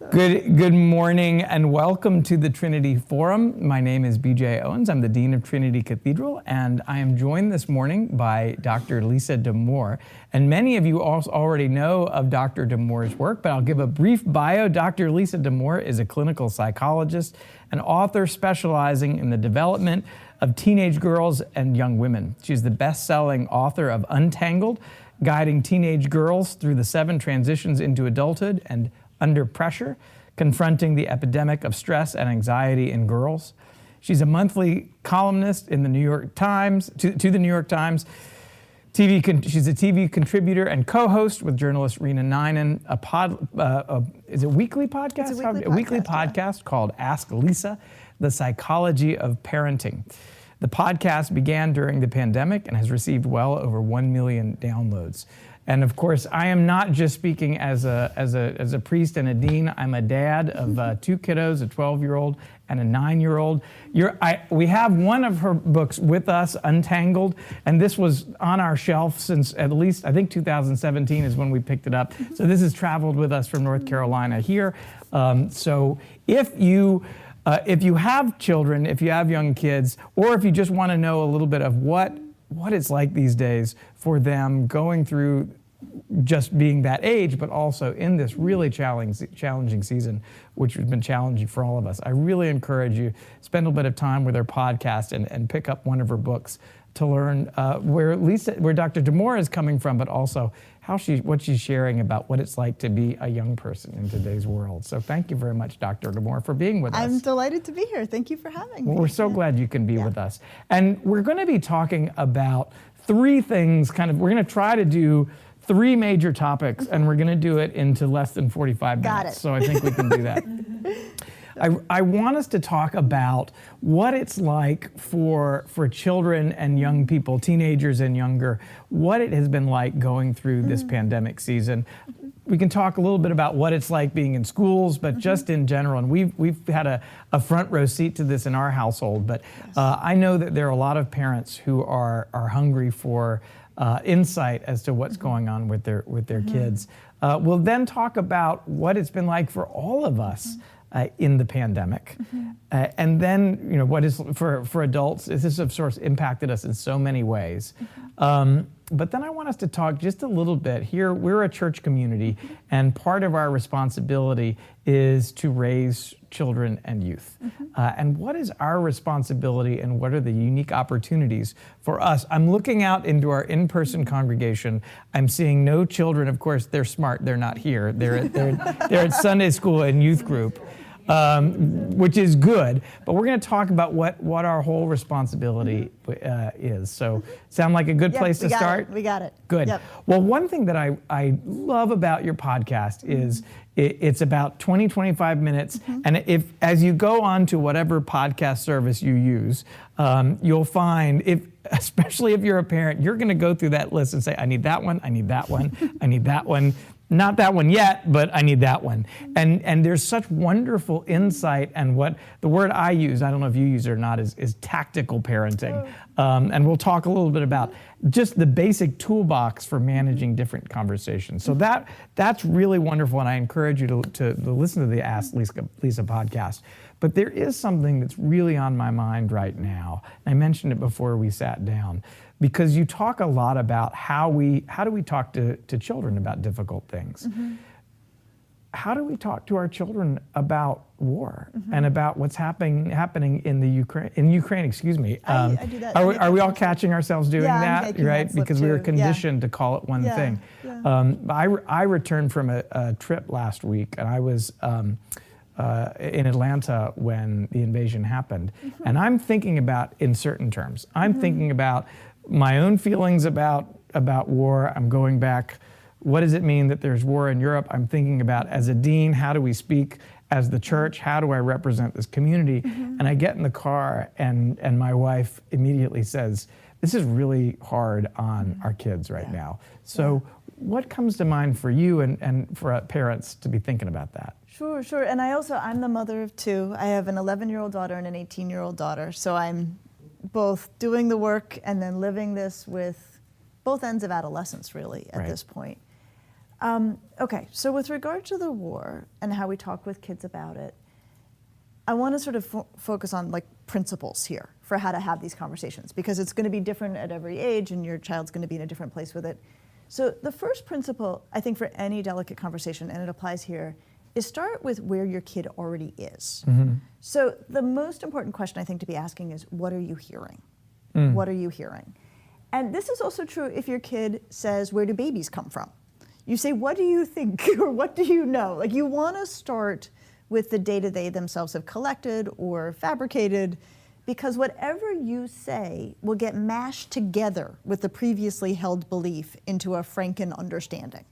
Good morning and welcome to the Trinity Forum. My name is BJ Owens. I'm the Dean of Trinity Cathedral, and I am joined this morning by Dr. Lisa Damour. And many of you also already know of Dr. Damour's work, but I'll give a brief bio. Dr. Lisa Damour is a clinical psychologist, an author specializing in the development of teenage girls and young women. She's the best-selling author of Untangled, guiding teenage girls through the 7 transitions into adulthood, and Under Pressure, confronting the epidemic of stress and anxiety in girls. She's a monthly columnist in the New York Times, to the New York Times. She's a TV contributor and co-host with journalist Rena Ninan. Is it a weekly podcast? It's a weekly podcast called Ask Lisa, The Psychology of Parenting. The podcast began during the pandemic and has received well over 1 million downloads. And of course, I am not just speaking as a priest and a dean. I'm a dad of 2 kiddos, a 12-year-old and a 9-year-old. We have one of her books with us, Untangled, and this was on our shelf since at least, I think 2017 is when we picked it up. So this has traveled with us from North Carolina here. So if you have children, if you have young kids, or if you just want to know a little bit of what it's like these days for them going through just being that age, but also in this really challenging season, which has been challenging for all of us. I really encourage you, spend a bit of time with her podcast and pick up one of her books to learn where Dr. Damour is coming from, but also what she's sharing about what it's like to be a young person in today's world. So thank you very much, Dr. Damour, for being with us. I'm delighted to be here. Thank you for having me. Well, we're so glad you can be with us. And we're going to be talking about 3 things, we're going to try to do 3 major topics, and we're going to do it into less than 45 minutes. Got it. So I think we can do that. I want us to talk about what it's like for children and young people, teenagers and younger, what it has been like going through this pandemic season. We can talk a little bit about what it's like being in schools, but just in general. And we've had a front row seat to this in our household, but I know that there are a lot of parents who are hungry for insight as to what's going on with their kids. We'll then talk about what it's been like for all of us in the pandemic. And then, what is for adults, this has of course impacted us in so many ways. But then I want us to talk just a little bit here. We're a church community, and part of our responsibility is to raise children and youth. And what is our responsibility, and what are the unique opportunities for us? I'm looking out into our in-person congregation. I'm seeing no children. Of course, they're smart. They're not here. They're at Sunday school and youth group. Which is good, but we're going to talk about what our whole responsibility is. So, sound like a good place to start? We got it. Good. Yep. Well, one thing that I love about your podcast is it's about 20-25 minutes, and as you go on to whatever podcast service you use, you'll find, especially if you're a parent, you're going to go through that list and say, I need that one, I need that one, I need that one. Not that one yet, but I need that one. And there's such wonderful insight, and what the word I use, I don't know if you use it or not, is tactical parenting. And we'll talk a little bit about just the basic toolbox for managing different conversations. So that's really wonderful, and I encourage you to listen to the Ask Lisa podcast. But there is something that's really on my mind right now. I mentioned it before we sat down, because you talk a lot about how do we talk to children about difficult things. How do we talk to our children about war and about what's happening in Ukraine? Excuse me. I do that. Are we all catching ourselves doing that? Right, that because we were conditioned to call it one thing. Yeah. I returned from a trip last week, and I was in Atlanta when the invasion happened, and I'm thinking about in certain terms. I'm thinking about my own feelings about war. I'm going back, what does it mean that there's war in Europe? I'm thinking about, as a dean, how do we speak as the church? How do I represent this community? And I get in the car, and my wife immediately says, this is really hard on our kids right now. So what comes to mind for you and for parents to be thinking about that? Sure. And I'm the mother of 2. I have an 11-year-old daughter and an 18-year-old daughter. So I'm both doing the work and then living this with both ends of adolescence, really, at this point. Okay, so with regard to the war and how we talk with kids about it, I want to sort of focus on like principles here for how to have these conversations, because it's going to be different at every age and your child's going to be in a different place with it. So the first principle, I think, for any delicate conversation, and it applies here, is start with where your kid already is. So the most important question I think to be asking is, what are you hearing? What are you hearing? And this is also true if your kid says, where do babies come from? You say, what do you think, or what do you know? Like, you want to start with the data they themselves have collected or fabricated, because whatever you say will get mashed together with the previously held belief into a Franken understanding.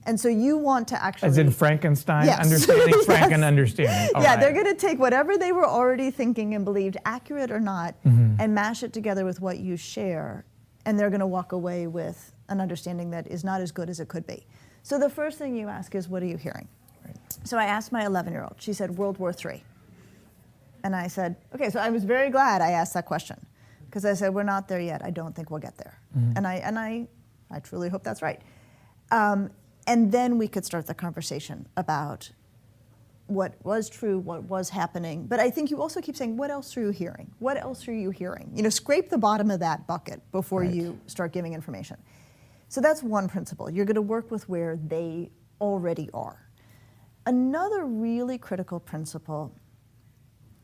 And so you want to actually... As in Frankenstein, Yes. understanding Yes. Franken understanding. All yeah, right. they're going to take whatever they were already thinking and believed, accurate or not, and mash it together with what you share, and they're going to walk away with an understanding that is not as good as it could be. So the first thing you ask is, what are you hearing? Right. So I asked my 11-year-old. She said, World War III. And I said, okay, so I was very glad I asked that question, because I said, we're not there yet. I don't think we'll get there. And I truly hope that's right. And then we could start the conversation about what was true, what was happening. But I think you also keep saying, what else are you hearing? What else are you hearing? You know, scrape the bottom of that bucket before you start giving information. So that's one principle. You're going to work with where they already are. Another really critical principle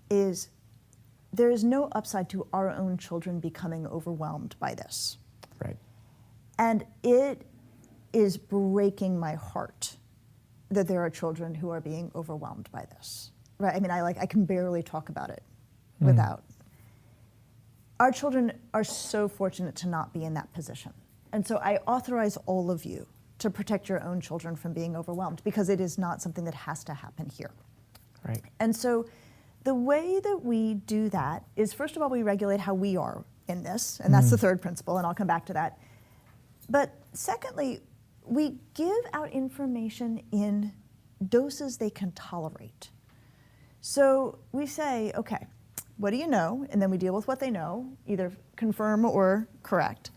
is there is no upside to our own children becoming overwhelmed by this. Right. And it is breaking my heart that there are children who are being overwhelmed by this. Right? I mean, I can barely talk about it without. Our children are so fortunate to not be in that position. And so I authorize all of you to protect your own children from being overwhelmed, because it is not something that has to happen here. Right. And so the way that we do that is, first of all, we regulate how we are in this, and that's the third principle, and I'll come back to that. But secondly, we give out information in doses they can tolerate. So we say, okay, what do you know? And then we deal with what they know, either confirm or correct.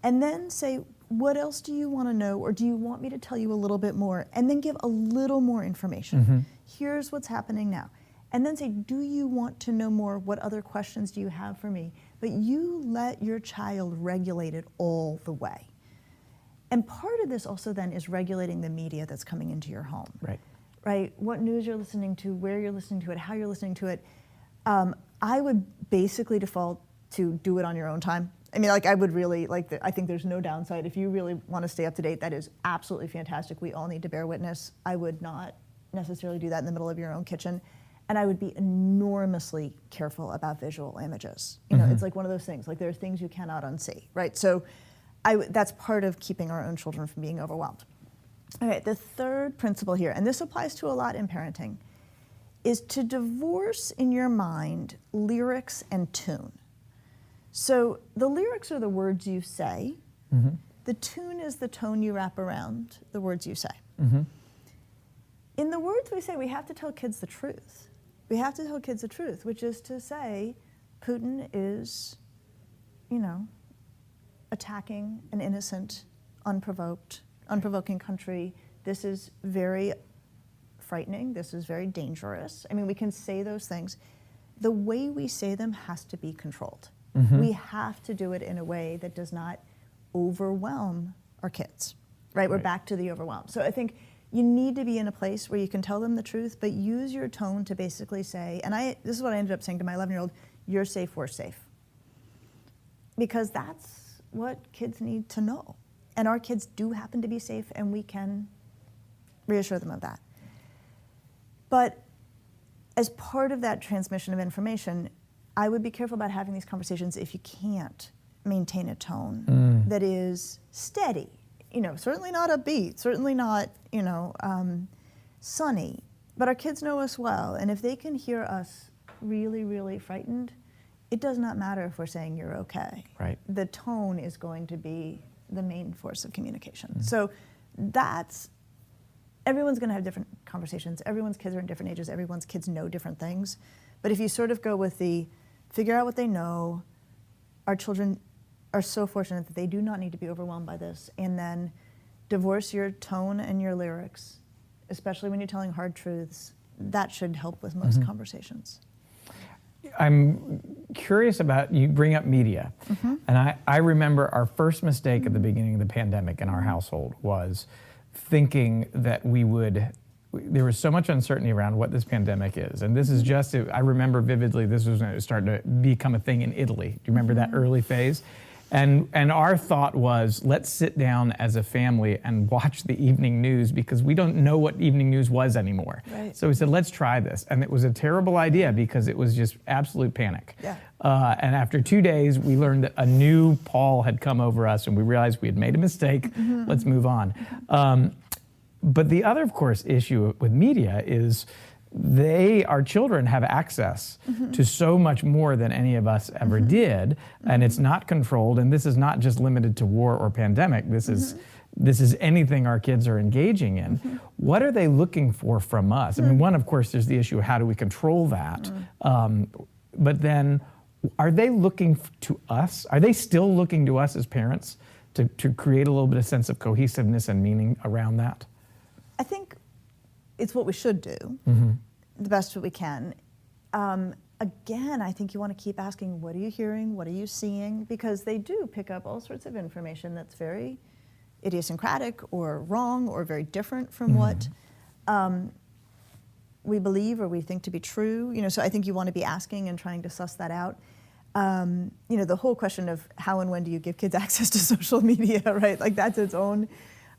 And then say, what else do you want to know, or do you want me to tell you a little bit more? And then give a little more information. Here's what's happening now. And then say, do you want to know more? What other questions do you have for me? But you let your child regulate it all the way. And part of this also then is regulating the media that's coming into your home. Right. Right? What news you're listening to, where you're listening to it, how you're listening to it. I would basically default to do it on your own time. I mean, like, I would really, I think there's no downside. If you really want to stay up to date, that is absolutely fantastic. We all need to bear witness. I would not necessarily do that in the middle of your own kitchen. And I would be enormously careful about visual images. You know, it's like one of those things, like there are things you cannot unsee, right? So that's part of keeping our own children from being overwhelmed. All right, the third principle here, and this applies to a lot in parenting, is to divorce in your mind lyrics and tune. So the lyrics are the words you say. The tune is the tone you wrap around the words you say. In the words we say, we have to tell kids the truth. We have to tell kids the truth, which is to say, Putin is, attacking an innocent, unprovoking country. This is very frightening. This is very dangerous. I mean, we can say those things. The way we say them has to be controlled. We have to do it in a way that does not overwhelm our kids, right? We're back to the overwhelm. So I think you need to be in a place where you can tell them the truth, but use your tone to basically say, and this is what I ended up saying to my 11-year-old, you're safe, we're safe. Because that's what kids need to know. And our kids do happen to be safe, and we can reassure them of that. But as part of that transmission of information, I would be careful about having these conversations if you can't maintain a tone that is steady. Certainly not upbeat, certainly not, sunny. But our kids know us well, and if they can hear us really, really frightened, it does not matter if we're saying you're okay. Right. The tone is going to be the main force of communication. So everyone's going to have different conversations. Everyone's kids are in different ages. Everyone's kids know different things. But if you sort of go with figure out what they know, our children are so fortunate that they do not need to be overwhelmed by this, and then divorce your tone and your lyrics, especially when you're telling hard truths. That should help with most conversations. I'm curious about, you bring up media. And I remember our first mistake at the beginning of the pandemic in our household was thinking that there was so much uncertainty around what this pandemic is. And this is just, I remember vividly, this was when it was starting to become a thing in Italy. Do you remember that early phase? And our thought was, let's sit down as a family and watch the evening news, because we don't know what evening news was anymore. Right. So we said, let's try this. And it was a terrible idea because it was just absolute panic. Yeah. And after 2 days, we learned that a new pall had come over us, and we realized we had made a mistake. Let's move on. But the other, of course, issue with media is our children have access to so much more than any of us ever did, and it's not controlled. And this is not just limited to war or pandemic. This is anything our kids are engaging in. What are they looking for from us? I mean, one, of course, there's the issue of how do we control that? But then, are they looking to us? Are they still looking to us as parents to create a little bit of sense of cohesiveness and meaning around that? I think it's what we should do, the best that we can. Again, I think you want to keep asking, what are you hearing? What are you seeing? Because they do pick up all sorts of information that's very idiosyncratic or wrong or very different from what we believe or we think to be true. So I think you want to be asking and trying to suss that out. The whole question of how and when do you give kids access to social media, right? Like that's its own.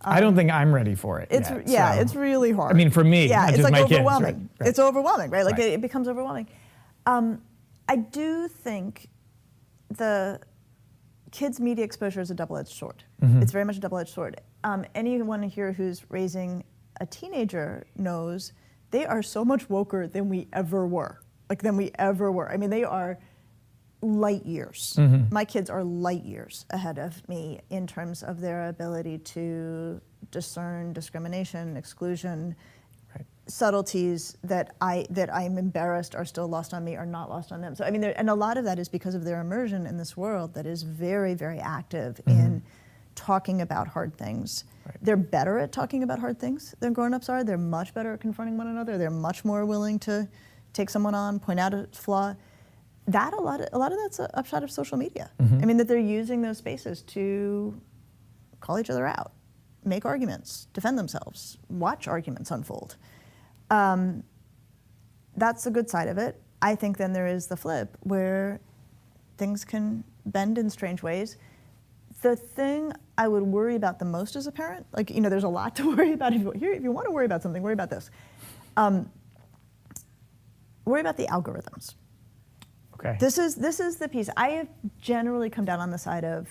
I don't think I'm ready for it yet, It's really hard. I mean, for me, yeah, not it's just like my overwhelming. kids. Right. It's overwhelming, right? Like Right. it becomes overwhelming. I do think the kids' media exposure is a double-edged sword. It's very much a double-edged sword. Anyone here who's raising a teenager knows they are so much woker than we ever were. I mean, they are light years. My kids are light years ahead of me in terms of their ability to discern discrimination, exclusion, subtleties that I'm embarrassed are still lost on me are not lost on them. So I mean, and a lot of that is because of their immersion in this world that is very, very active in talking about hard things. Right. They're better at talking about hard things than grown-ups are. They're much better at confronting one another. They're much more willing to take someone on, point out a flaw. That a lot of that's an upshot of social media. I mean, that they're using those spaces to call each other out, make arguments, defend themselves, watch arguments unfold. That's the good side of it. I think then there is the flip where things can bend in strange ways. The thing I would worry about the most as a parent, there's a lot to worry about. If you want to worry about something, worry about this. Worry about the algorithms. Okay. This is the piece. I have generally come down on the side of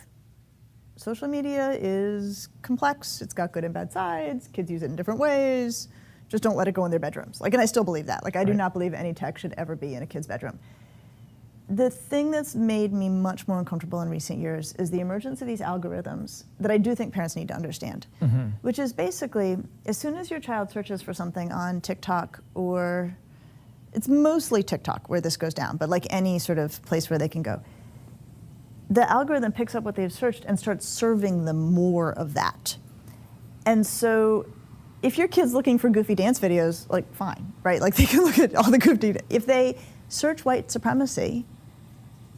social media is complex. It's got good and bad sides. Kids use it in different ways. Just don't let it go in their bedrooms. And I still believe that. I do not believe any tech should ever be in a kid's bedroom. The thing that's made me much more uncomfortable in recent years is the emergence of these algorithms that I do think parents need to understand, which is basically, as soon as your child searches for something on TikTok, or it's mostly TikTok where this goes down, but any sort of place where they can go, the algorithm picks up what they've searched and starts serving them more of that. And so if your kid's looking for goofy dance videos, fine, right? They can look at all the goofy. If they search white supremacy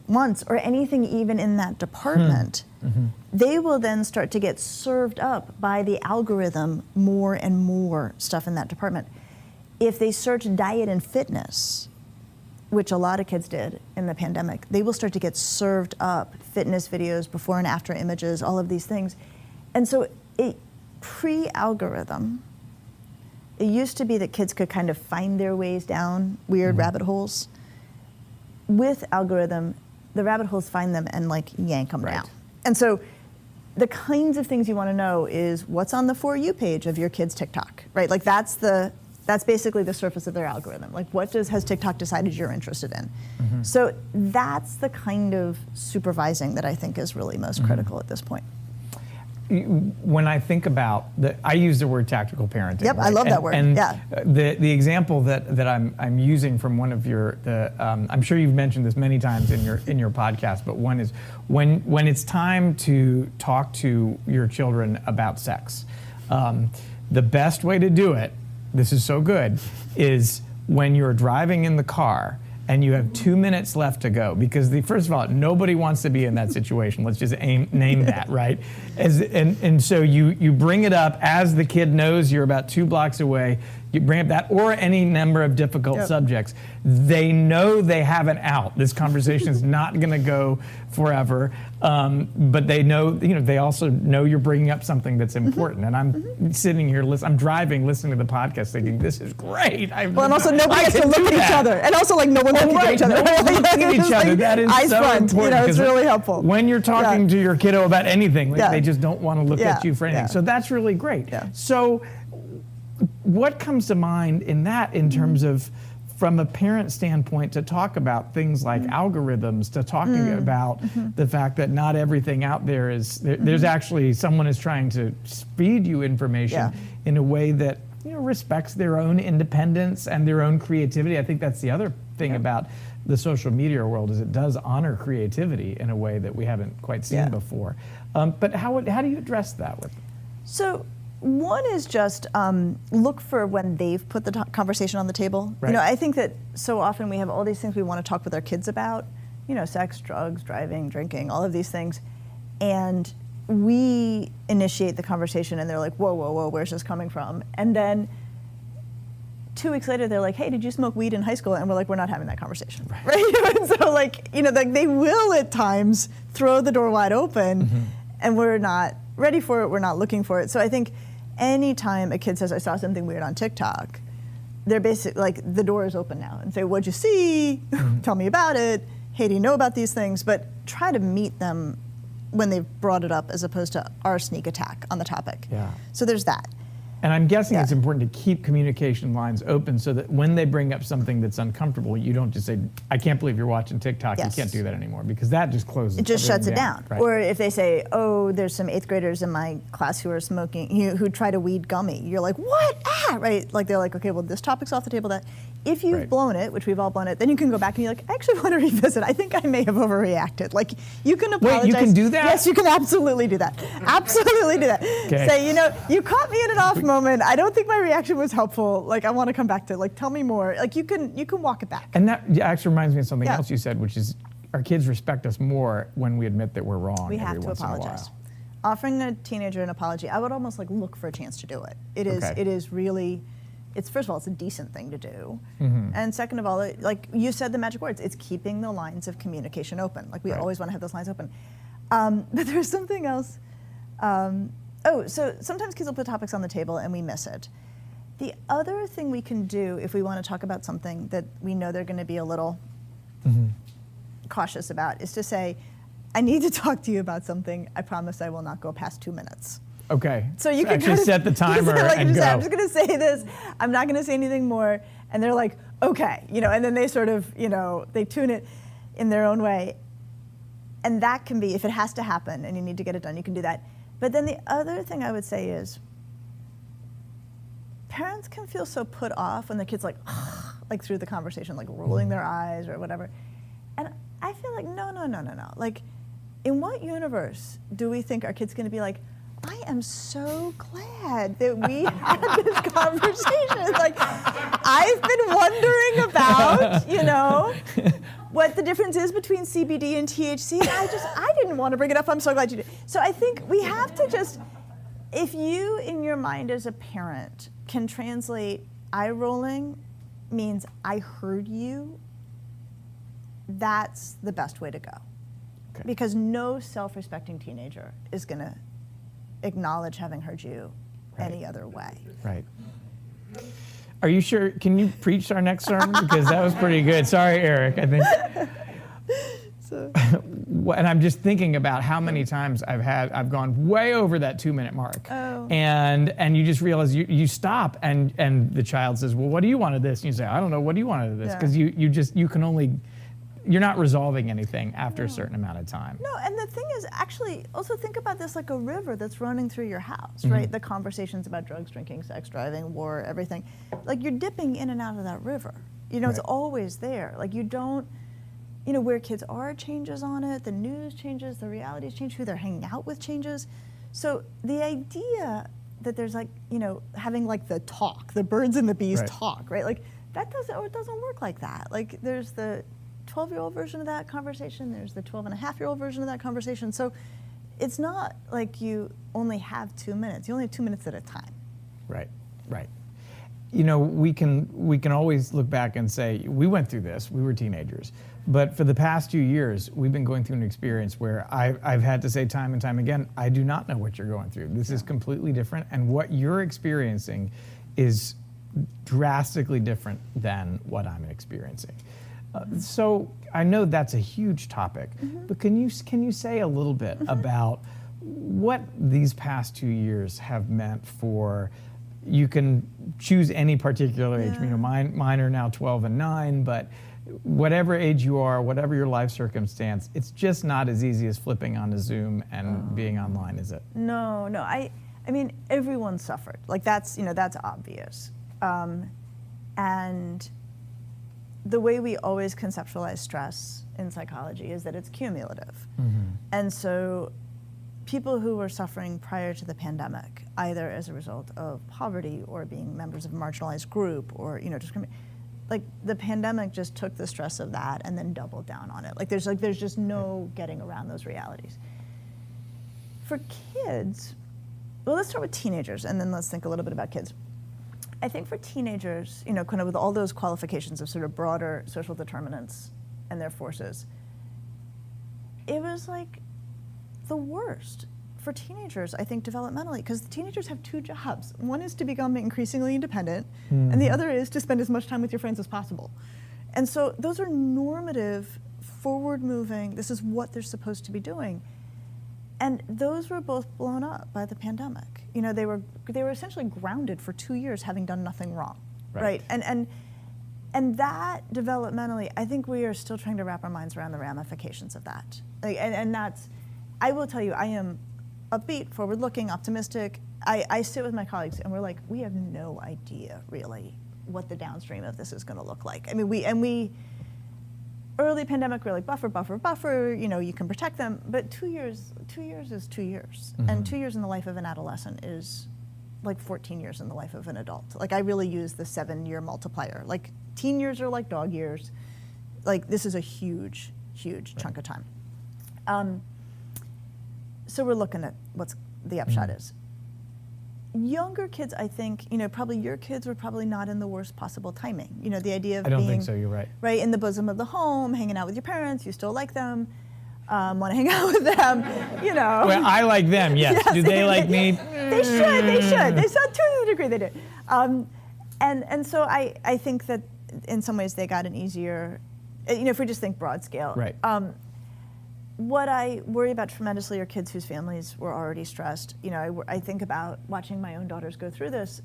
once, or anything even in that department, they will then start to get served up by the algorithm more and more stuff in that department. If they search diet and fitness, which a lot of kids did in the pandemic, they will start to get served up fitness videos, before and after images, all of these things. And so pre-algorithm, it used to be that kids could kind of find their ways down weird rabbit holes. With algorithm, the rabbit holes find them and yank them down. And so the kinds of things you want to know is what's on the For You page of your kid's TikTok, right? That's basically the surface of their algorithm. What has TikTok decided you're interested in? So that's the kind of supervising that I think is really most critical at this point. When I think about I use the word tactical parenting. Yep, right? I love that word. And yeah. The example that I'm using from one of your I'm sure you've mentioned this many times in your podcast, but one is when it's time to talk to your children about sex. The best way to do it, this is so good, is when you're driving in the car and you have 2 minutes left to go, because first of all, nobody wants to be in that situation. Let's just name that, right? And so you bring it up as the kid knows you're about 2 blocks away. You bring up that or any number of difficult subjects. They know they have an out. This conversation is not going to go forever, but they know, they also know you're bringing up something that's important. And I'm sitting here, I'm driving, listening to the podcast, thinking, this is great. And also nobody has to look at each other. And also no one's looking at each other. No one's looking at each other. That is eyes so front. important. It's really helpful. When you're talking to your kiddo about anything, they just don't want to look at you for anything. So that's really great. So what comes to mind in that, in terms of, from a parent standpoint, to talk about things like algorithms, to talking about the fact that not everything out there is, there's actually someone is trying to feed you information in a way that respects their own independence and their own creativity. I think that's the other thing about the social media world, is it does honor creativity in a way that we haven't quite seen before. But how do you address that with them? So one is just look for when they've put the conversation on the table. Right. I think that so often we have all these things we want to talk with our kids about, sex, drugs, driving, drinking, all of these things. And we initiate the conversation and they're like, whoa, whoa, whoa, where's this coming from? And then 2 weeks later, they're like, hey, did you smoke weed in high school? And we're like, we're not having that conversation, right? And so they will at times throw the door wide open and we're not ready for it, we're not looking for it. So I think anytime a kid says, I saw something weird on TikTok, they're basically the door is open now and say, what'd you see? Tell me about it. Hey, do you know about these things? But try to meet them when they've brought it up, as opposed to our sneak attack on the topic. So there's that. And I'm guessing it's important to keep communication lines open so that when they bring up something that's uncomfortable, you don't just say, I can't believe you're watching TikTok, you can't do that anymore, because that just closes it. It just shuts it down. Right. Or if they say, oh, there's some 8th graders in my class who are smoking, who tried a weed gummy, you're like, what? Right? They're like, okay, well, this topic's off the table. If you've blown it, which we've all blown it, then you can go back and you're like, I actually want to revisit. I think I may have overreacted. You can apologize. Wait, you can do that? Yes, you can absolutely do that. Absolutely do that. Okay. Say, you caught me in an off moment. I don't think my reaction was helpful. I want to come back to tell me more. You can walk it back. And that actually reminds me of something else you said, which is our kids respect us more when we admit that we're wrong. We have to apologize. Offering a teenager an apology, I would almost look for a chance to do it. It is really. It's, first of all, it's a decent thing to do. And second of all, you said the magic words, it's keeping the lines of communication open. We always want to have those lines open. But there's something else. So sometimes kids will put topics on the table and we miss it. The other thing we can do if we want to talk about something that we know they're going to be a little cautious about is to say, I need to talk to you about something. I promise I will not go past 2 minutes. Okay. So you can actually set the timer and go. I'm just going to say this. I'm not going to say anything more. And they're like, okay, and then they sort of, they tune it in their own way. And that can be, if it has to happen and you need to get it done, you can do that. But then the other thing I would say is, parents can feel so put off when the kid's through the conversation, rolling their eyes or whatever. And I feel no. In what universe do we think our kid's going to be like, I am so glad that we had this conversation. I've been wondering about, what the difference is between CBD and THC. And I didn't want to bring it up. I'm so glad you did. So I think we have to just, if you, in your mind as a parent, can translate eye rolling means I heard you, that's the best way to go. Okay. Because no self-respecting teenager is going to acknowledge having heard you any other way. Right. Are you sure? Can you preach our next sermon? Because that was pretty good. Sorry, Eric. I think. And I'm just thinking about how many times I've gone way over that 2-minute mark. Oh. And you just realize you stop and the child says, well, what do you want of this? And you say, I don't know. What do you want of this? Because you can only. You're not resolving anything after a certain amount of time. No, and the thing is, actually, also think about this like a river that's running through your house, right? The conversations about drugs, drinking, sex, driving, war, everything. You're dipping in and out of that river. It's always there. You don't, where kids are changes on it, the news changes, the realities change, who they're hanging out with changes. So the idea that there's like, having like the talk, the birds and the bees Right. talk, right? Like that doesn't work like that. Like there's the 12-year-old version of that conversation, there's the 12-and-a-half-year-old version of that conversation. So it's not like you only have 2 minutes. You only have 2 minutes at a time. Right, right. We can always look back and say, we went through this, we were teenagers. But for the past 2 years, we've been going through an experience where I've had to say time and time again, I do not know what you're going through. This is completely different, and what you're experiencing is drastically different than what I'm experiencing. So I know that's a huge topic, but can you say a little bit about what these past 2 years have meant for, you can choose any particular age, mine are now 12 and 9, but whatever age you are, whatever your life circumstance, it's just not as easy as flipping on a Zoom and being online, is it? No, I mean, everyone suffered. Like that's obvious. And the way we always conceptualize stress in psychology is that it's cumulative. And so people who were suffering prior to the pandemic, either as a result of poverty or being members of a marginalized group or, discrimination, like the pandemic just took the stress of that and then doubled down on it. There's just no getting around those realities. For kids, well, let's start with teenagers and then let's think a little bit about kids. I think for teenagers, kind of with all those qualifications of sort of broader social determinants and their forces, it was like the worst for teenagers, I think, developmentally, because teenagers have 2 jobs. One is to become increasingly independent, and the other is to spend as much time with your friends as possible. And so those are normative, forward-moving, this is what they're supposed to be doing. And those were both blown up by the pandemic. They were essentially grounded for 2 years having done nothing wrong, right? And that developmentally, I think we are still trying to wrap our minds around the ramifications of that. And that's, I will tell you, I am upbeat, forward-looking, optimistic. I sit with my colleagues and we're like, we have no idea really what the downstream of this is going to look like. I mean, we early pandemic, we're like buffer, you can protect them, but 2 years is 2 years. And 2 years in the life of an adolescent is like 14 years in the life of an adult. Like I really use the 7-year multiplier. Like teen years are like dog years. Like this is a huge chunk of time. So we're looking at what's the upshot is. Younger kids, I think, probably your kids were probably not in the worst possible timing. The idea of I don't being think so, you're right. Right in the bosom of the home, hanging out with your parents, you still like them, want to hang out with them, Well, I like them, yes. Do they like me? They should. They saw to the degree they did. And so I think that in some ways they got an easier, if we just think broad scale. Right. What I worry about tremendously are kids whose families were already stressed. I think about watching my own daughters go through this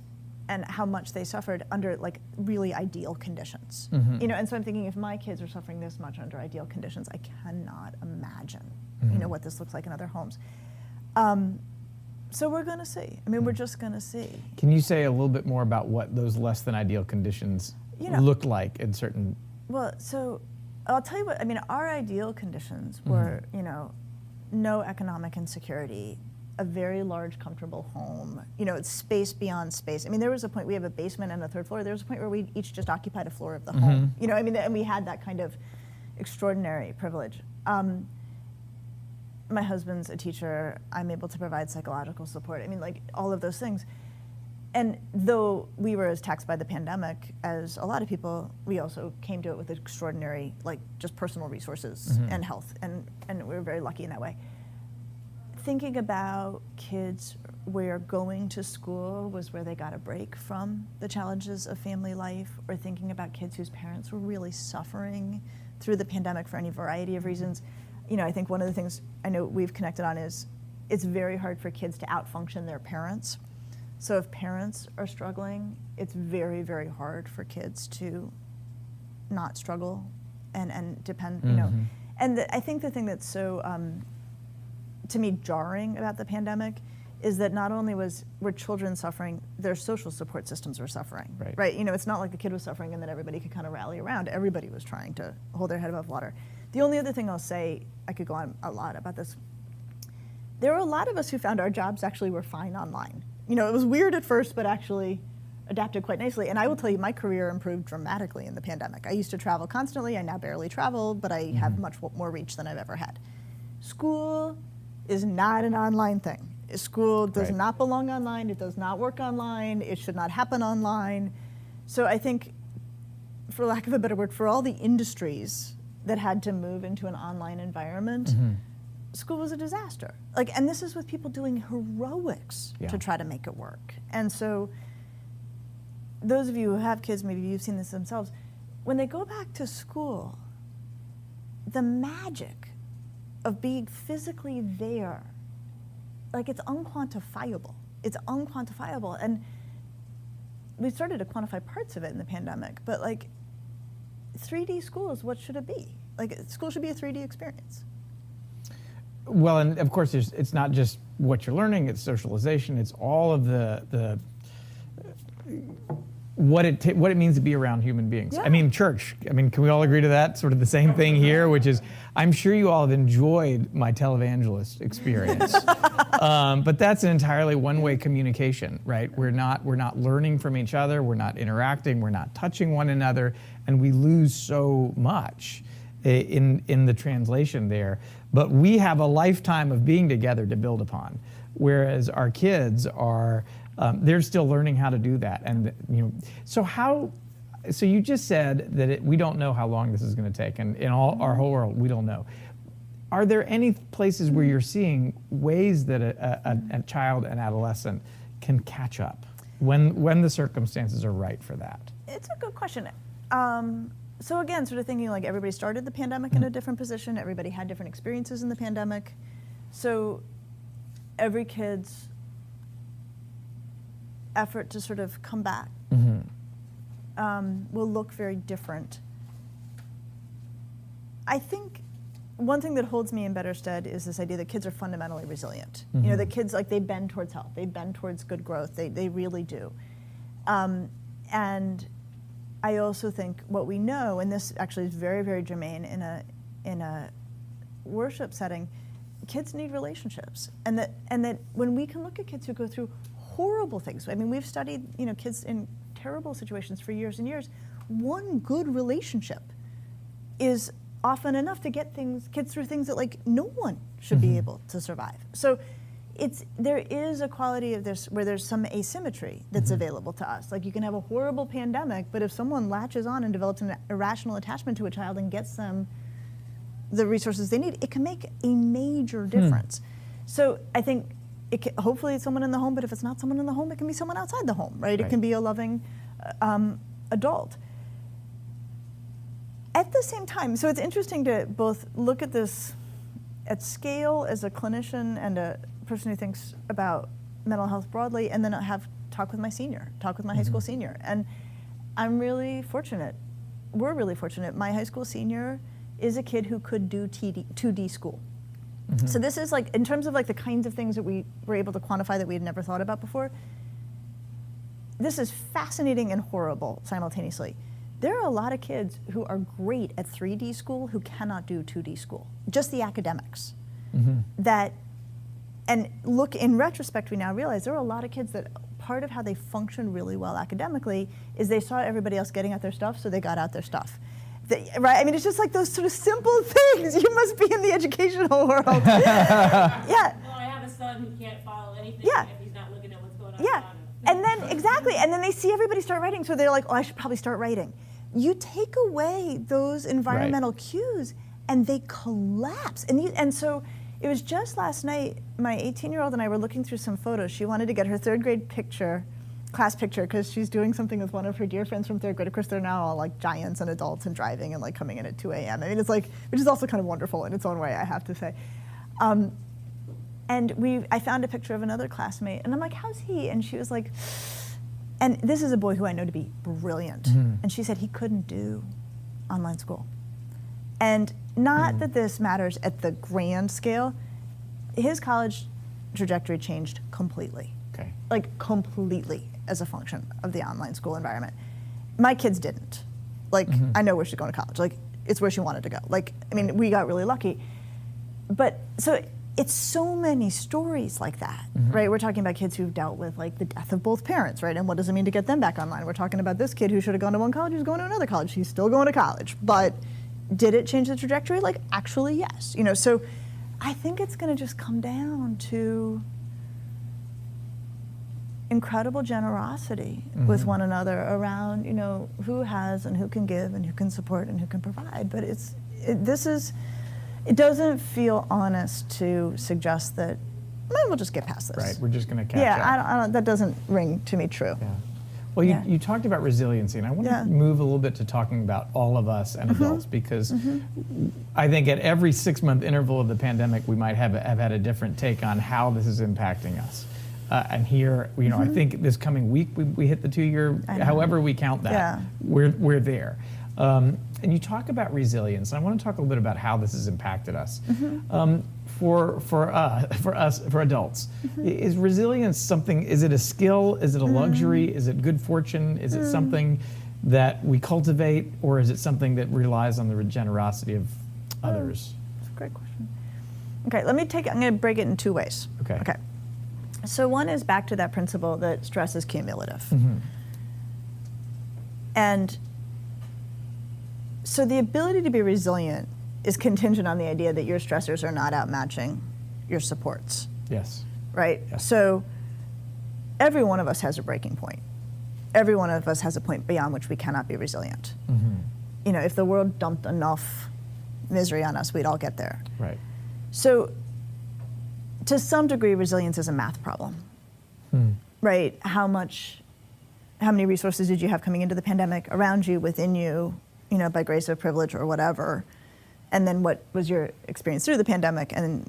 and how much they suffered under like really ideal conditions. And so I'm thinking if my kids are suffering this much under ideal conditions, I cannot imagine, what this looks like in other homes. So we're going to see. I mean, we're just going to see. Can you say a little bit more about what those less than ideal conditions look like in certain? Well, so I'll tell you what, I mean, our ideal conditions were, no economic insecurity, a very large, comfortable home, it's space beyond space. I mean, there was a point, we have a basement and a 3rd floor, there was a point where we each just occupied a floor of the home, and we had that kind of extraordinary privilege. My husband's a teacher, I'm able to provide psychological support, I mean, like, all of those things. And though we were as taxed by the pandemic as a lot of people, we also came to it with extraordinary, like, just personal resources and health, and we were very lucky in that way. Thinking about kids where going to school was where they got a break from the challenges of family life, or thinking about kids whose parents were really suffering through the pandemic for any variety of reasons. I think one of the things I know we've connected on is it's very hard for kids to outfunction their parents. So if parents are struggling, it's very, very hard for kids to not struggle and depend, And I think the thing that's so, to me, jarring about the pandemic is that not only were children suffering, their social support systems were suffering. Right? It's not like the kid was suffering and then everybody could kind of rally around. Everybody was trying to hold their head above water. The only other thing I'll say, I could go on a lot about this, there were a lot of us who found our jobs actually were fine online. it was weird at first, but actually adapted quite nicely. And I will tell you, my career improved dramatically in the pandemic. I used to travel constantly. I now barely travel, but I have much more reach than I've ever had. School is not an online thing. School does not belong online. It does not work online. It should not happen online. So I think, for lack of a better word, for all the industries that had to move into an online environment, school was a disaster. And this is with people doing heroics to try to make it work. And so those of you who have kids, maybe you've seen this themselves, when they go back to school, the magic of being physically there, it's unquantifiable. It's unquantifiable. And we started to quantify parts of it in the pandemic, but 3D school is what should it be? School should be a 3D experience. Well, and of course, it's not just what you're learning, it's socialization, it's all of the what it means to be around human beings. Yeah. I mean, church. I mean, can we all agree to that? Sort of the same thing here, which is, I'm sure you all have enjoyed my televangelist experience, but that's an entirely one-way communication, right? We're not learning from each other, we're not interacting, we're not touching one another, and we lose so much in the translation there. But we have a lifetime of being together to build upon, whereas our kids are. They're still learning how to do that, and so you just said that we don't know how long this is going to take, and in all our whole world, we don't know. Are there any places where you're seeing ways that a child and adolescent can catch up when the circumstances are right for that? It's a good question. So again, sort of thinking everybody started the pandemic in a different position, everybody had different experiences in the pandemic, so every kid's effort to sort of come back will look very different. I think one thing that holds me in better stead is this idea that kids are fundamentally resilient. That kids, they bend towards health, they bend towards good growth, they really do. And I also think what we know, and this actually is very, very germane in a worship setting, kids need relationships. And that when we can look at kids who go through horrible things. I mean, we've studied, kids in terrible situations for years and years. One good relationship is often enough to get kids through things that no one should be able to survive. So there is a quality of this where there's some asymmetry that's available to us. You can have a horrible pandemic, but if someone latches on and develops an irrational attachment to a child and gets them the resources they need, it can make a major difference. So I think hopefully it's someone in the home, but if it's not someone in the home, it can be someone outside the home, right? It can be a loving adult. At the same time, so it's interesting to both look at this at scale as a clinician and a person who thinks about mental health broadly, and then talk with my high school senior. And I'm really fortunate, we're really fortunate, my high school senior is a kid who could do 2D school. So this is in terms of the kinds of things that we were able to quantify that we had never thought about before, this is fascinating and horrible simultaneously. There are a lot of kids who are great at 3D school who cannot do 2D school, just the academics. And look, in retrospect, we now realize there are a lot of kids that part of how they function really well academically is they saw everybody else getting out their stuff, so they got out their stuff. Right? I mean, it's just those sort of simple things. You must be in the educational world. Yeah. Well, I have a son who can't follow anything if he's not looking at what's going on. Yeah. And then, exactly. And then they see everybody start writing, so they're like, oh, I should probably start writing. You take away those environmental cues, and they collapse. And so it was just last night, my 18-year-old and I were looking through some photos. She wanted to get her third grade class picture, because she's doing something with one of her dear friends from third grade. Of course, they're now all giants and adults and driving and coming in at 2 a.m. I mean, it's which is also kind of wonderful in its own way, I have to say. And I found a picture of another classmate, and I'm like, how's he? And she was like, and this is a boy who I know to be brilliant. And she said he couldn't do online school. And not that this matters at the grand scale, his college trajectory changed completely. Okay. Completely as a function of the online school environment. My kids didn't. I know where she's going to college. It's where she wanted to go. I mean, we got really lucky. But so it's so many stories like that, right? We're talking about kids who've dealt with like the death of both parents, right? And what does it mean to get them back online? We're talking about this kid who should have gone to one college, who's going to another college. He's still going to college, but did it change the trajectory? Like, actually, yes. You know, so I think it's going to just come down to incredible generosity with one another around, you know, who has and who can give and who can support and who can provide. But it doesn't feel honest to suggest that, we'll just get past this. Right, we're just going to catch up. Yeah, I don't, that doesn't ring to me true. Yeah. Well, you talked about resiliency, and I want to move a little bit to talking about all of us and adults, because I think at every 6-month interval of the pandemic, we might have had a different take on how this is impacting us. And here, you know, I think this coming week we hit the 2-year, however we count that, we're there. And you talk about resilience, and I want to talk a little bit about how this has impacted us. For adults, is resilience something? Is it a skill? Is it a luxury? Is it good fortune? Is it something that we cultivate, or is it something that relies on the generosity of others? That's a great question. Okay, I'm going to break it in 2 ways. Okay. So one is back to that principle that stress is cumulative. And so the ability to be resilient is contingent on the idea that your stressors are not outmatching your supports. Yes. Right? Yes. So every one of us has a breaking point. Every one of us has a point beyond which we cannot be resilient. You know, if the world dumped enough misery on us, we'd all get there. Right. So to some degree, resilience is a math problem, right? How many resources did you have coming into the pandemic, around you, within you, you know, by grace of privilege or whatever? And then what was your experience through the pandemic? And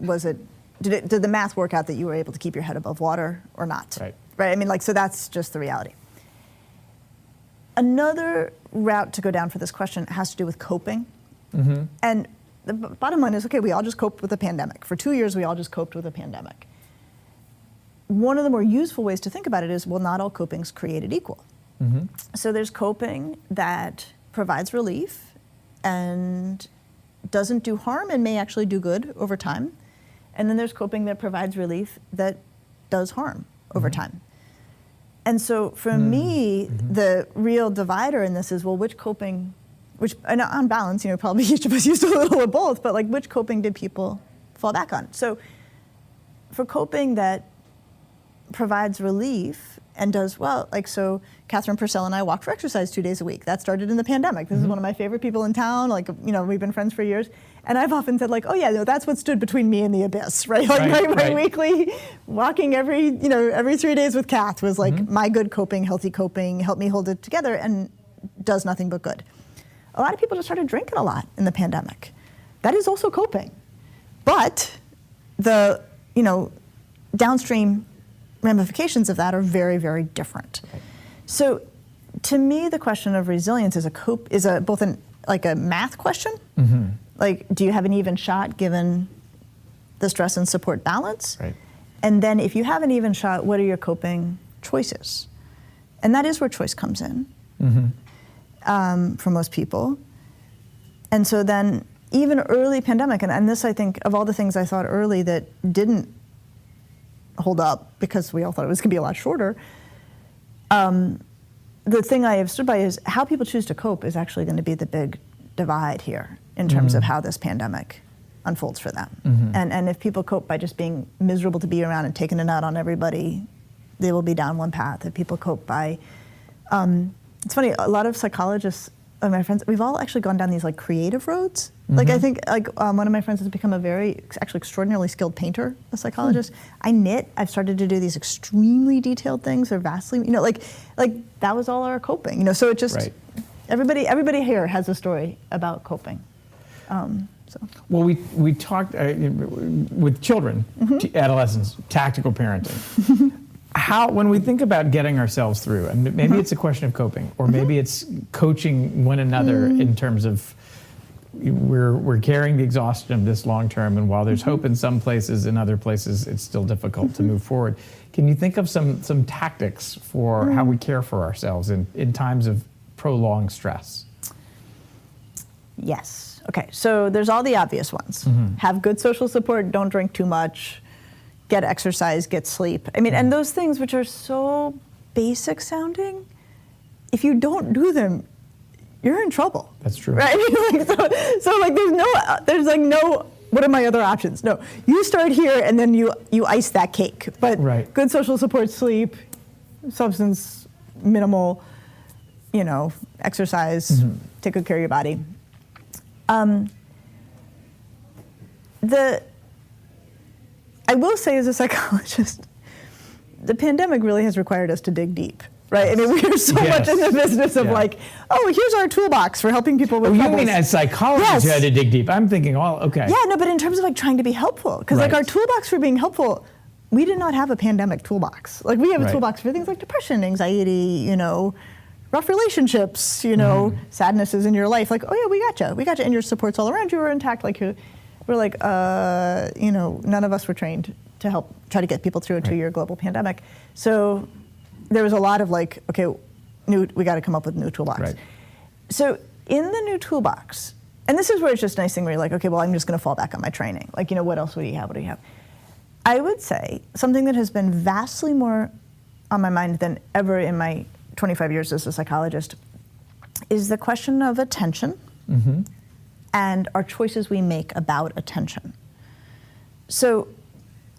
did the math work out that you were able to keep your head above water or not? Right. Right, I mean, like, so that's just the reality. Another route to go down for this question has to do with coping. And the bottom line is, okay, we all just coped with the pandemic. For 2 years, we all just coped with the pandemic. One of the more useful ways to think about it is, well, not all coping's created equal. So there's coping that provides relief and doesn't do harm and may actually do good over time. And then there's coping that provides relief that does harm over time. And so for me, the real divider in this is, well, and on balance, you know, probably each of us used a little of both, but like, which coping did people fall back on? So for coping that provides relief and does well, like, so Catherine Purcell and I walk for exercise 2 days a week. That started in the pandemic. This is one of my favorite people in town. Like, you know, we've been friends for years. And I've often said, like, oh yeah, no, that's what stood between me and the abyss, right? Like my weekly walking every 3 days with Kath was like my good coping, healthy coping, helped me hold it together, and does nothing but good. A lot of people just started drinking a lot in the pandemic. That is also coping. But the, you know, downstream ramifications of that are very, very different. So to me, the question of resilience is both a math question. Like, do you have an even shot given the stress and support balance? Right. And then if you have an even shot, what are your coping choices? And that is where choice comes in for most people. And so then even early pandemic, and this, I think, of all the things I thought early that didn't hold up because we all thought it was going to be a lot shorter, the thing I have stood by is how people choose to cope is actually going to be the big divide here in terms of how this pandemic unfolds for them. And if people cope by just being miserable to be around and taking it out on everybody, they will be down one path. If people cope by, it's funny, a lot of psychologists, my friends, we've all actually gone down these like creative roads. Like, I think one of my friends has become a very actually extraordinarily skilled painter, a psychologist. I knit. I've started to do these extremely detailed things, or vastly, you know, like that was all our coping, you know. So it just everybody here has a story about coping. Well, we talked with children, adolescents, tactical parenting. When we think about getting ourselves through, and maybe it's a question of coping, or maybe it's coaching one another in terms of we're carrying the exhaustion of this long term, and while there's hope in some places, in other places it's still difficult to move forward. Can you think of some tactics for how we care for ourselves in times of prolonged stress? Yes. Okay, so there's all the obvious ones. Have good social support, don't drink too much, get exercise, get sleep. I mean, and those things which are so basic sounding, if you don't do them, you're in trouble. That's true. Right? So like there's like no, what are my other options? No, you start here and then you ice that cake. But Right. good social support, sleep, substance, minimal, exercise, take good care of your body. I will say as a psychologist, the pandemic really has required us to dig deep, right? I mean, we are so much in the business of here's our toolbox for helping people with troubles. You mean as psychologists you had to dig deep? I'm thinking, okay. Yeah, no, but in terms of like trying to be helpful, because like our toolbox for being helpful, we did not have a pandemic toolbox. Like we have a toolbox for things like depression, anxiety, rough relationships, sadnesses in your life. Like, oh yeah, we got you, and your support's all around you are intact. Like we're like, none of us were trained to help try to get people through a 2-year global pandemic. So there was a lot of like, okay, we got to come up with a new toolbox. Right. So in the new toolbox, and this is where it's just a nice thing where you're like, okay, well, I'm just going to fall back on my training. Like, what else would you have? What do you have? I would say something that has been vastly more on my mind than ever in my 25 years as a psychologist is the question of attention and our choices we make about attention. So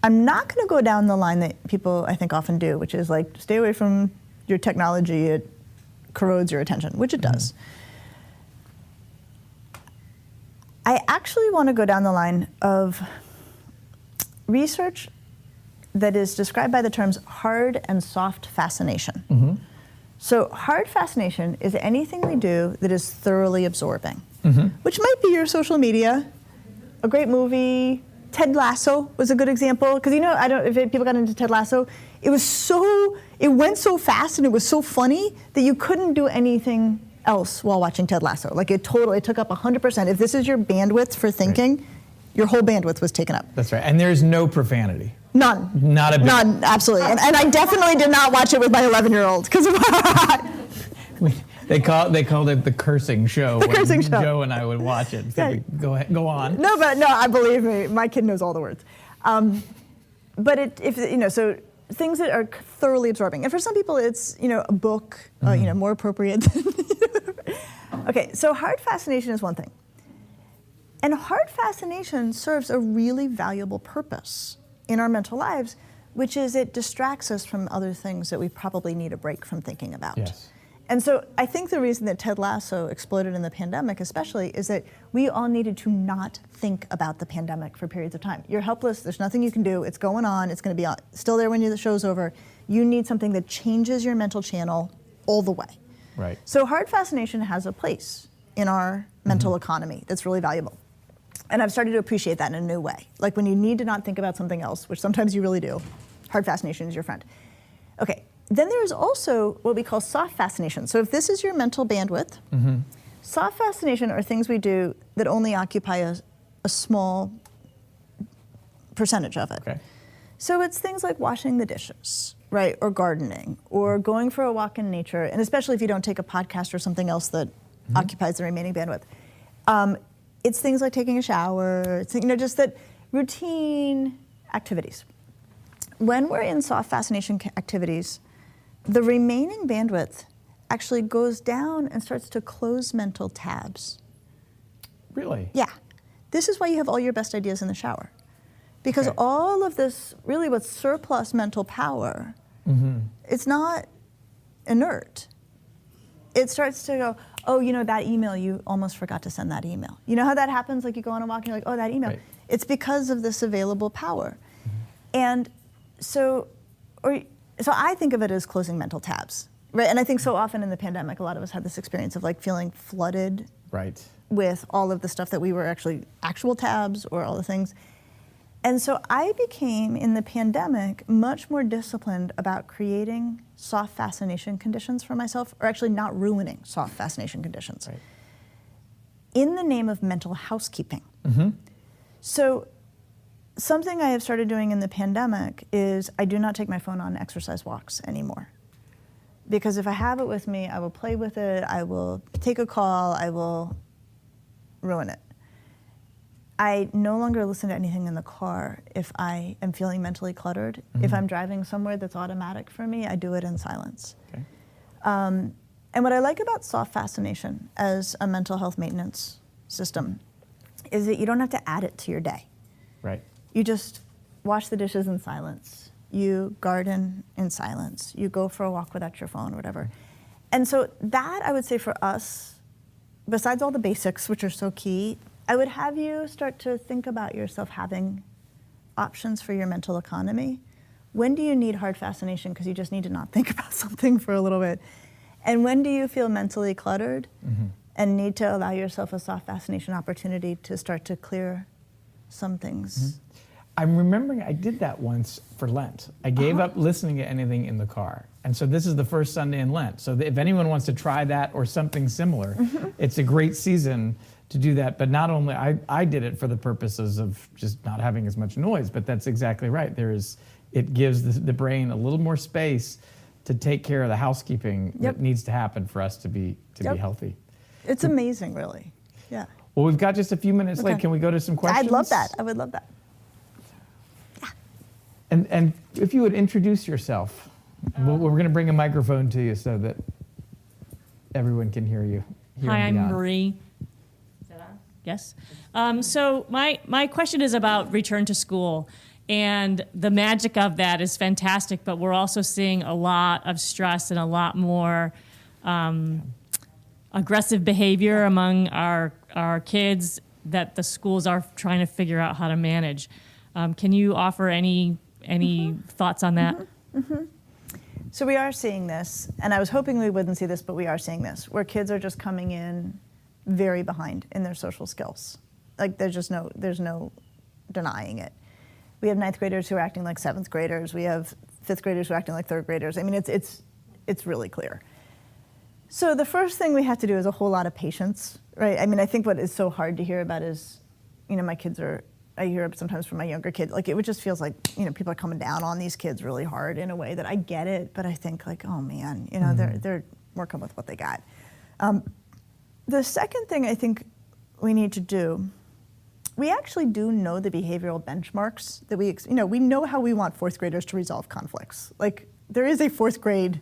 I'm not going to go down the line that people, I think, often do, which is like, stay away from your technology, it corrodes your attention, which it does. I actually want to go down the line of research that is described by the terms hard and soft fascination. So hard fascination is anything we do that is thoroughly absorbing, which might be your social media, a great movie. Ted Lasso was a good example, because I don't if people got into Ted Lasso, it went so fast and it was so funny that you couldn't do anything else while watching Ted Lasso. Like it took up 100%. If this is your bandwidth for thinking, your whole bandwidth was taken up. That's right, and there's no profanity. None. Not a bit. None, absolutely. And I definitely did not watch it with my 11-year-old because They called it the cursing show. The cursing show. Joe and I would watch it. So go on. No, I believe me, my kid knows all the words. But so things that are thoroughly absorbing, and for some people it's a book, more appropriate. Okay, so hard fascination is one thing, and hard fascination serves a really valuable purpose in our mental lives, which is it distracts us from other things that we probably need a break from thinking about. Yes. And so I think the reason that Ted Lasso exploded in the pandemic especially is that we all needed to not think about the pandemic for periods of time. You're helpless, there's nothing you can do, it's going on, it's going to be still there when the show's over. You need something that changes your mental channel all the way. Right. So hard fascination has a place in our mental economy that's really valuable. And I've started to appreciate that in a new way. Like when you need to not think about something else, which sometimes you really do, hard fascination is your friend. Okay. Then there's also what we call soft fascination. So if this is your mental bandwidth, soft fascination are things we do that only occupy a small percentage of it. Okay. So it's things like washing the dishes, right, or gardening, or going for a walk in nature, and especially if you don't take a podcast or something else that occupies the remaining bandwidth. It's things like taking a shower, it's, just that routine activities. When we're in soft fascination activities, the remaining bandwidth actually goes down and starts to close mental tabs. Really? Yeah. This is why you have all your best ideas in the shower. Because all of this, really what's surplus mental power, it's not inert. It starts to go, oh, that email, you almost forgot to send that email. You know how that happens? Like you go on a walk and you're like, oh, that email. Right. It's because of this available power. And so I think of it as closing mental tabs, right? And I think so often in the pandemic, a lot of us had this experience of like feeling flooded with all of the stuff that we were actual tabs or all the things. And so I became, in the pandemic, much more disciplined about creating soft fascination conditions for myself, or actually not ruining soft fascination conditions, in the name of mental housekeeping. So something I have started doing in the pandemic is I do not take my phone on exercise walks anymore. Because if I have it with me, I will play with it, I will take a call, I will ruin it. I no longer listen to anything in the car if I am feeling mentally cluttered. If I'm driving somewhere that's automatic for me, I do it in silence. Okay. And what I like about soft fascination as a mental health maintenance system is that you don't have to add it to your day. Right. You just wash the dishes in silence. You garden in silence. You go for a walk without your phone, whatever. And so that, I would say for us, besides all the basics, which are so key, I would have you start to think about yourself having options for your mental economy. When do you need hard fascination because you just need to not think about something for a little bit? And when do you feel mentally cluttered and need to allow yourself a soft fascination opportunity to start to clear some things? I'm remembering I did that once for Lent. I gave up listening to anything in the car. And so this is the first Sunday in Lent. So if anyone wants to try that or something similar, it's a great season to do that. But not only, I did it for the purposes of just not having as much noise, but that's exactly right. It gives the brain a little more space to take care of the housekeeping that needs to happen for us to be healthy. It's amazing, really. Yeah. Well, we've got just a few minutes left. Can we go to some questions? I'd love that. I would love that. And if you would introduce yourself, we're going to bring a microphone to you so that everyone can hear you. Hi, I'm Marie. Is that on? Yes. So my question is about return to school. And the magic of that is fantastic, but we're also seeing a lot of stress and a lot more aggressive behavior among our kids that the schools are trying to figure out how to manage. Can you offer any thoughts on that? So we are seeing this, and I was hoping we wouldn't see this, but we are seeing this, where kids are just coming in very behind in their social skills. Like there's no denying it. We have 9th graders who are acting like 7th graders. We have 5th graders who are acting like 3rd graders. I mean, it's really clear. So the first thing we have to do is a whole lot of patience, right? I mean, I think what is so hard to hear about is, my kids are, I hear it sometimes from my younger kid, like it just feels like, people are coming down on these kids really hard in a way that I get it, but I think like, oh man, they're working with what they got. The second thing I think we need to do, we actually do know the behavioral benchmarks that we know how we want 4th graders to resolve conflicts. Like there is a 4th grade,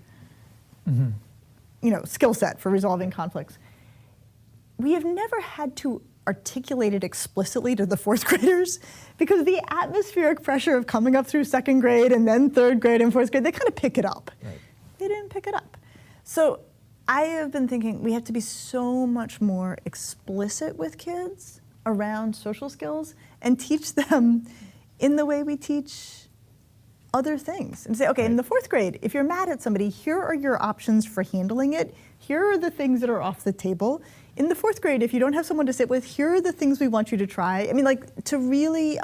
skill set for resolving conflicts. We have never had to articulate it explicitly to the 4th graders because the atmospheric pressure of coming up through 2nd grade and then 3rd grade and 4th grade, they kind of pick it up. Right. They didn't pick it up. So I have been thinking we have to be so much more explicit with kids around social skills and teach them in the way we teach other things. And say, okay, in the 4th grade, if you're mad at somebody, here are your options for handling it. Here are the things that are off the table. In the 4th grade, if you don't have someone to sit with, here are the things we want you to try. I mean, like, to really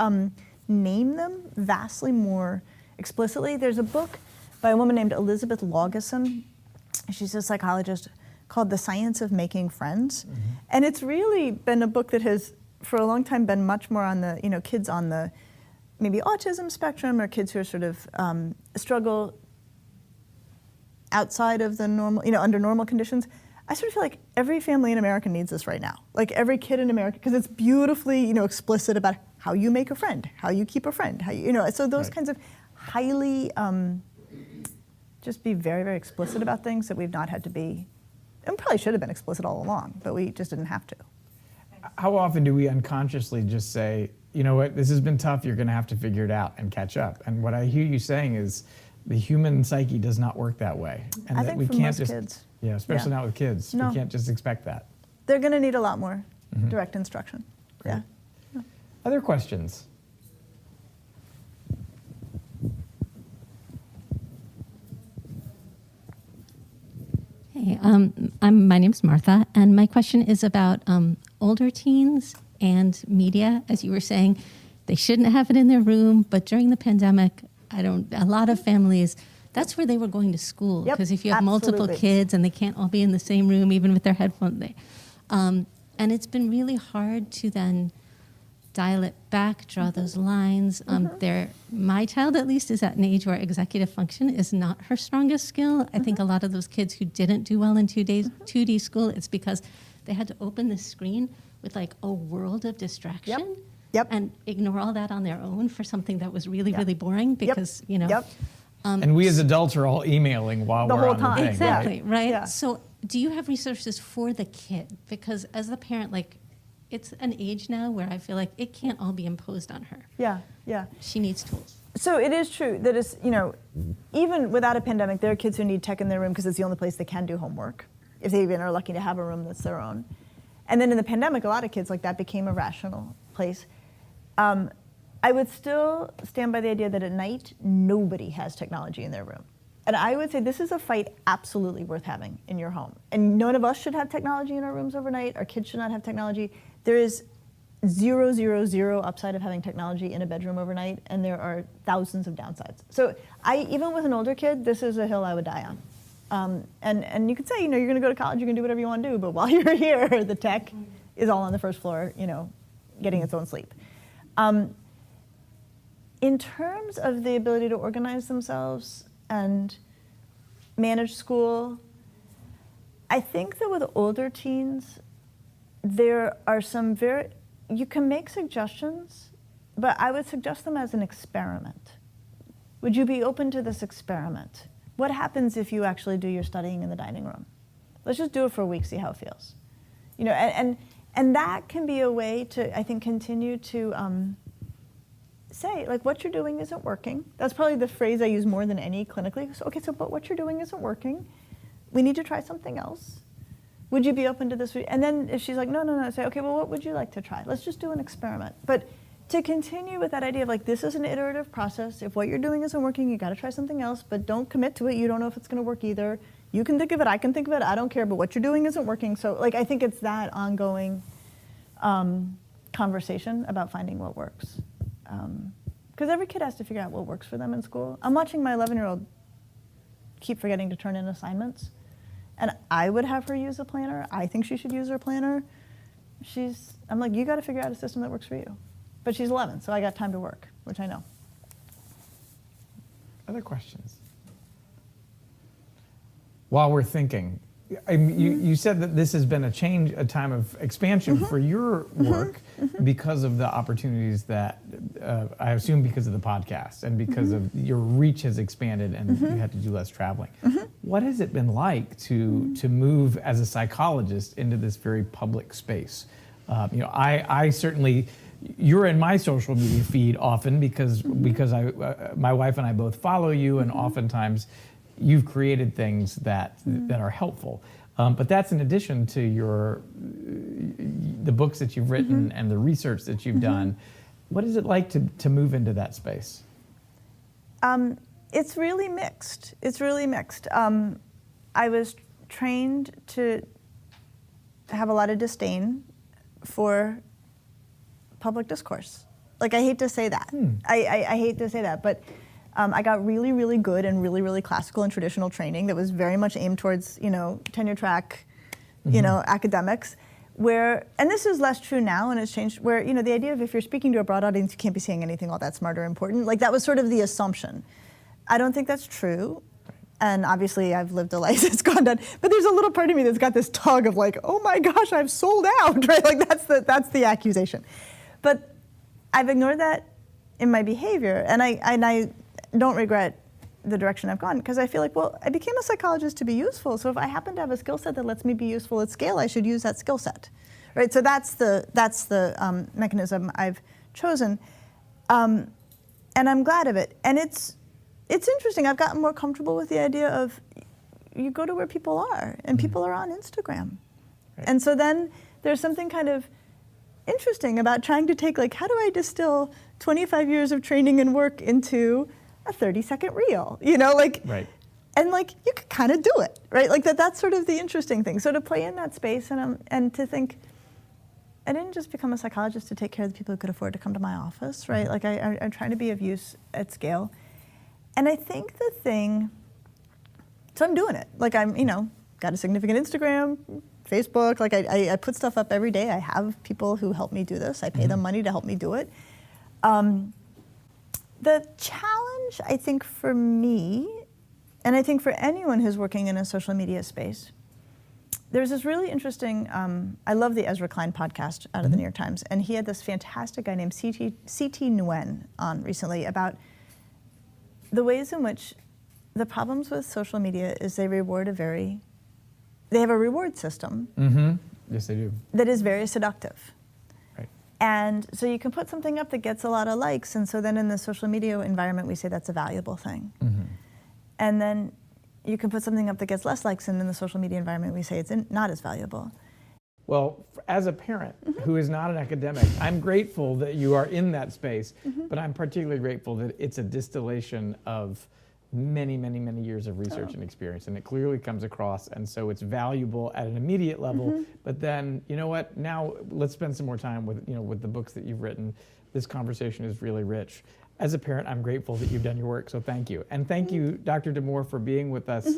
name them vastly more explicitly. There's a book by a woman named Elizabeth Laugesen. She's a psychologist, called The Science of Making Friends. And it's really been a book that has, for a long time, been much more on the, kids on the maybe autism spectrum or kids who are sort of struggle outside of the normal, under normal conditions. I sort of feel like every family in America needs this right now. Like every kid in America, because it's beautifully, explicit about how you make a friend, how you keep a friend, how so those kinds of highly, just be very, very explicit about things that we've not had to be, and probably should have been explicit all along, but we just didn't have to. How often do we unconsciously just say, you know what, this has been tough, you're gonna have to figure it out and catch up? And what I hear you saying is the human psyche does not work that way. And I that think we for can't most just, kids. yeah, especially not with kids. No. We can't just expect that. They're gonna need a lot more direct instruction. Great. Yeah. Other questions? Hey, my name's Martha, and my question is about older teens and media. As you were saying, they shouldn't have it in their room, but during the pandemic, a lot of families, that's where they were going to school. Because if you have multiple kids and they can't all be in the same room, even with their headphones, and it's been really hard to then dial it back, draw those lines. My child, at least, is at an age where executive function is not her strongest skill. I think a lot of those kids who didn't do well in 2D school, it's because they had to open the screen with like a world of distraction. Yep. and ignore all that on their own for something that was really, Yep. really boring because, you know. Yep. And we as adults are all emailing while The we're whole on time. the thing. Exactly, right? Yeah. So do you have resources for the kid? Because as the parent, like, it's an age now where I feel like it can't all be imposed on her. Yeah, yeah. She needs tools. So it is true that it's, you know, even without a pandemic, there are kids who need tech in their room because it's the only place they can do homework, if they even are lucky to have a room that's their own. And then in the pandemic, a lot of kids like that became a rational place. I would still stand by the idea that at night, nobody has technology in their room. And I would say this is a fight absolutely worth having in your home. And none of us should have technology in our rooms overnight. Our kids should not have technology. There is 0, upside of having technology in a bedroom overnight, and there are thousands of downsides. So even with an older kid, this is a hill I would die on. And you could say, you know, you're going to go to college, you're going to do whatever you want to do, but while you're here, the tech is all on the first floor, you know, getting its own sleep. In terms of the ability to organize themselves and manage school, I think that with older teens, there are some you can make suggestions, but I would suggest them as an experiment. Would you be open to this experiment? What happens if you actually do your studying in the dining room? Let's just do it for a week, see how it feels. You know, and that can be a way to, I think, continue to say, like, what you're doing isn't working. That's probably the phrase I use more than any clinically. So, okay, so but what you're doing isn't working. We need to try something else. Would you be open to this? And then if she's like, no, say, okay, well, what would you like to try? Let's just do an experiment. But to continue with that idea of like, this is an iterative process. If what you're doing isn't working, you got to try something else, but don't commit to it. You don't know if it's going to work either. You can think of it, I can think of it, I don't care, but what you're doing isn't working. So like, I think it's that ongoing conversation about finding what works. Because every kid has to figure out what works for them in school. I'm watching my 11-year-old keep forgetting to turn in assignments. And I would have her use a planner. I think she should use her planner. I'm like, you got to figure out a system that works for you. But she's 11, so I got time to work, which I know. Other questions? While we're thinking, you said that this has been a time of expansion for your work because of the opportunities that, I assume because of the podcast and because of your reach has expanded and you had to do less traveling. What has it been like to move as a psychologist into this very public space? You know, I certainly, you're in my social media feed often because my wife and I both follow you, and oftentimes you've created things that are helpful. But that's in addition to the books that you've written and the research that you've done. What is it like to move into that space? It's really mixed. I was trained to have a lot of disdain for public discourse. Like, I hate to say that. I hate to say that, but I got really, really good and really, really classical and traditional training that was very much aimed towards, you know, tenure track, you know, academics. And this is less true now, and it's changed, where, you know, the idea of if you're speaking to a broad audience, you can't be saying anything all that smart or important. Like, that was sort of the assumption. I don't think that's true. And obviously, I've lived a life that's gone down. But there's a little part of me that's got this tug of like, oh my gosh, I've sold out, right? Like, that's the accusation. But I've ignored that in my behavior, and I don't regret the direction I've gone, because I feel like, well, I became a psychologist to be useful. So if I happen to have a skill set that lets me be useful at scale, I should use that skill set, right? So that's the mechanism I've chosen, and I'm glad of it. And it's interesting. I've gotten more comfortable with the idea of you go to where people are, and people are on Instagram, right. And so then there's something kind of interesting about trying to take, like, how do I distill 25 years of training and work into a 30-second reel, you know, like, right. And like, you could kind of do it, right? Like that's sort of the interesting thing. So to play in that space and to think, I didn't just become a psychologist to take care of the people who could afford to come to my office, right? Like I'm trying to be of use at scale. And I think so I'm doing it. Like I'm, you know, got a significant Instagram, Facebook, like I put stuff up every day. I have people who help me do this. I pay them money to help me do it. The challenge, I think, for me, and I think for anyone who's working in a social media space, There's this really interesting, I love the Ezra Klein podcast out of the New York Times, and he had this fantastic guy named C.T. Nguyen on recently about the ways in which the problems with social media is they have a reward system Yes, they do. that is very seductive. Right. And so you can put something up that gets a lot of likes, and so then in the social media environment, we say that's a valuable thing. And then you can put something up that gets less likes, and in the social media environment, we say it's not as valuable. Well, as a parent who is not an academic, I'm grateful that you are in that space, but I'm particularly grateful that it's a distillation of many, many, many years of research and experience, and it clearly comes across, and so it's valuable at an immediate level, but then, you know what, now let's spend some more time with, with the books that you've written. This conversation is really rich. As a parent, I'm grateful that you've done your work, so thank you. And thank you, Dr. Damour, for being with us.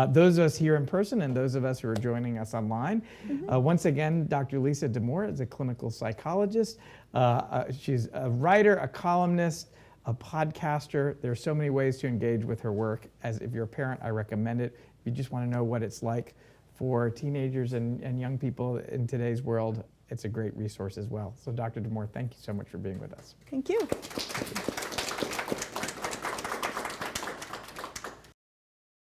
Those of us here in person and those of us who are joining us online. Once again, Dr. Lisa Damour is a clinical psychologist. She's a writer, a columnist, a podcaster. There are so many ways to engage with her work. As if you're a parent, I recommend it. If you just want to know what it's like for teenagers and young people in today's world, it's a great resource as well. So Dr. Damour, thank you so much for being with us. Thank you.